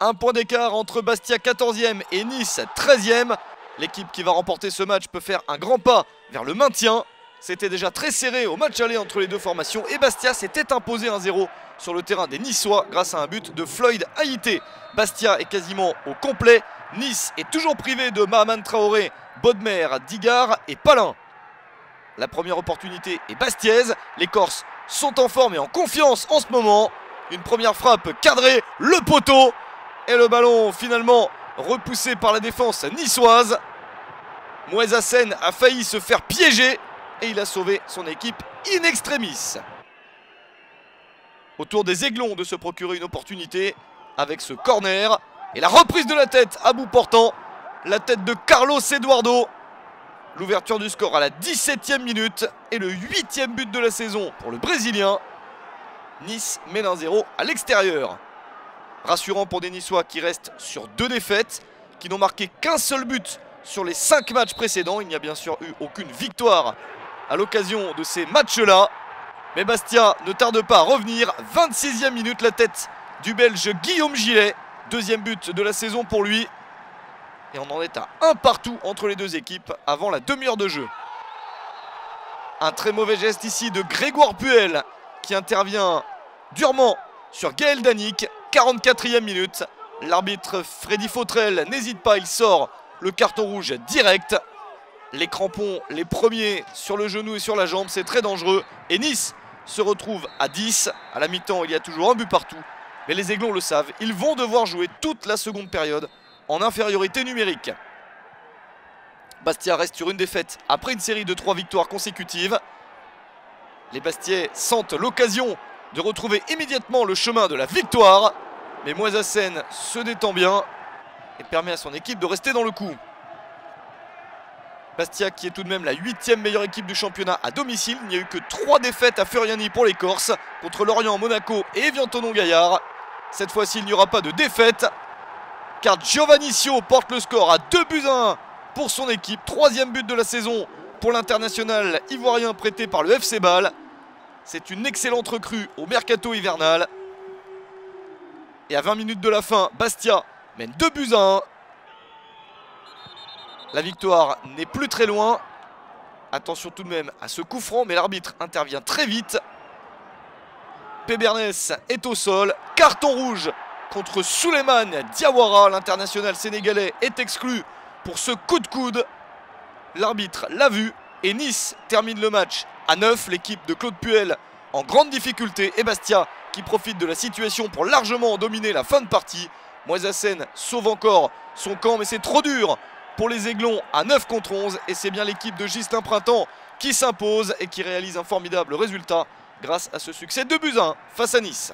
Un point d'écart entre Bastia 14e et Nice 13e. L'équipe qui va remporter ce match peut faire un grand pas vers le maintien. C'était déjà très serré au match aller entre les deux formations et Bastia s'était imposé 1-0 sur le terrain des Niçois grâce à un but de Floyd Haïté. Bastia est quasiment au complet. Nice est toujours privé de Mahaman Traoré, Bodmer, Digard et Palin. La première opportunité est bastiaise. Les Corses sont en forme et en confiance en ce moment. Une première frappe cadrée, le poteau. Et le ballon finalement repoussé par la défense niçoise. Mouez Hassen a failli se faire piéger et il a sauvé son équipe in extremis. Autour des Aiglons de se procurer une opportunité avec ce corner. Et la reprise de la tête à bout portant. La tête de Carlos Eduardo. L'ouverture du score à la 17e minute et le 8e but de la saison pour le Brésilien. Nice mène 1-0 à l'extérieur. Rassurant pour des Niçois qui restent sur 2 défaites, qui n'ont marqué qu'un seul but sur les 5 matchs précédents. Il n'y a bien sûr eu aucune victoire à l'occasion de ces matchs-là. Mais Bastia ne tarde pas à revenir. 26e minute, la tête du Belge Guillaume Gillet. 2e but de la saison pour lui. Et on en est à 1 partout entre les deux équipes avant la demi-heure de jeu. Un très mauvais geste ici de Grégoire Puel qui intervient durement sur Gaël Danic. 44e minute. L'arbitre Freddy Fautrel n'hésite pas, il sort le carton rouge direct. Les crampons, les premiers sur le genou et sur la jambe, c'est très dangereux. Et Nice se retrouve à 10. À la mi-temps, il y a toujours un but partout. Mais les Aiglons le savent, ils vont devoir jouer toute la seconde période en infériorité numérique. Bastia reste sur une défaite après une série de 3 victoires consécutives. Les Bastiais sentent l'occasion de retrouver immédiatement le chemin de la victoire. Mais Mouez Hassen se détend bien et permet à son équipe de rester dans le coup. Bastia qui est tout de même la 8e meilleure équipe du championnat à domicile. Il n'y a eu que 3 défaites à Furiani pour les Corses, contre Lorient, Monaco et Evian-Thonon-Gaillard. Cette fois-ci, il n'y aura pas de défaite, car Giovannicio porte le score à 2-1 pour son équipe. 3e but de la saison pour l'international ivoirien prêté par le FC Bâle. C'est une excellente recrue au mercato hivernal. Et à 20 minutes de la fin, Bastia mène 2-1. La victoire n'est plus très loin. Attention tout de même à ce coup franc, mais l'arbitre intervient très vite. Pébernes est au sol. Carton rouge contre Souleymane Diawara. L'international sénégalais est exclu pour ce coup de coude. L'arbitre l'a vu et Nice termine le match à 9. L'équipe de Claude Puel en grande difficulté et Bastia qui profite de la situation pour largement dominer la fin de partie. Mouez Hassen sauve encore son camp, mais c'est trop dur pour les Aiglons à 9 contre 11. Et c'est bien l'équipe de Ghislain Printemps qui s'impose et qui réalise un formidable résultat grâce à ce succès 2-1 face à Nice.